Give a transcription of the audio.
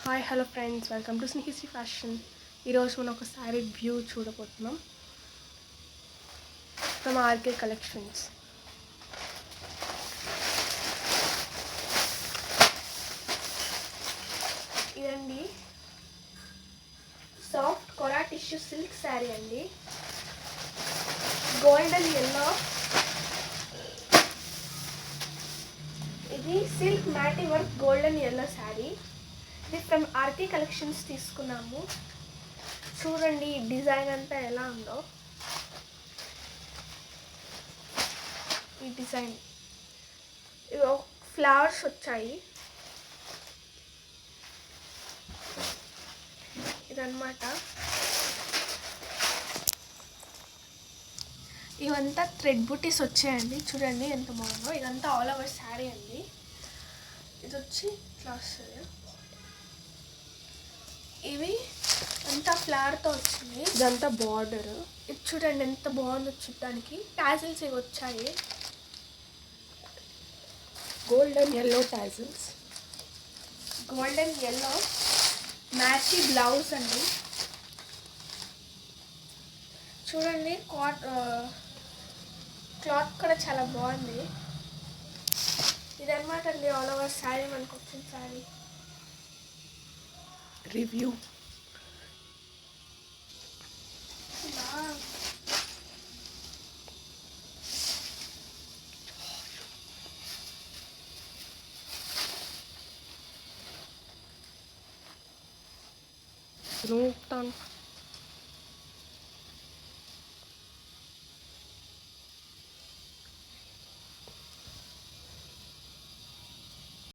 Hi hello friends, welcome to Snehisri fashion. ఈరోజు మనం ఒక శారీ వ్యూ చూడబోతున్నాం ఫ్రమ్ ఆర్కే కలెక్షన్స్. ఇదండి soft kora tissue silk sari అండి. గోల్డెన్ ఎల్లో, ఇది సిల్క్ మ్యాటి వర్క్ గోల్డెన్ ఎల్లో శారీ. ఇది ఫ్రమ్ ఆర్కే కలెక్షన్స్ తీసుకున్నాము. చూడండి ఈ డిజైన్ అంతా ఎలా ఉందో. ఈ డిజైన్ ఫ్లవర్స్ వచ్చాయి. ఇదన్నమాట. ఇవంతా థ్రెడ్ బుటీస్ వచ్చాయండి. చూడండి ఎంత బాగుందో. ఇదంతా ఆల్ ఓవర్ శారీ అండి. ఇది వచ్చి ఇట్లా వస్తుంది. ఇవి అంతా ఫ్లవర్తో వచ్చింది. ఇదంతా బార్డర్. ఇది చూడండి ఎంత బాగుందో. చూడడానికి టాజిల్స్ ఇవి వచ్చాయి. Golden yellow tassels, golden yellow matchy blouse అండి. చూడండి క్లాత్ కూడా చాలా బాగుంది. ఇదన్నమాట అండి ఆల్ ఓవర్ శారీ మనకు వచ్చిన శారీ రివ్యూ. Longtan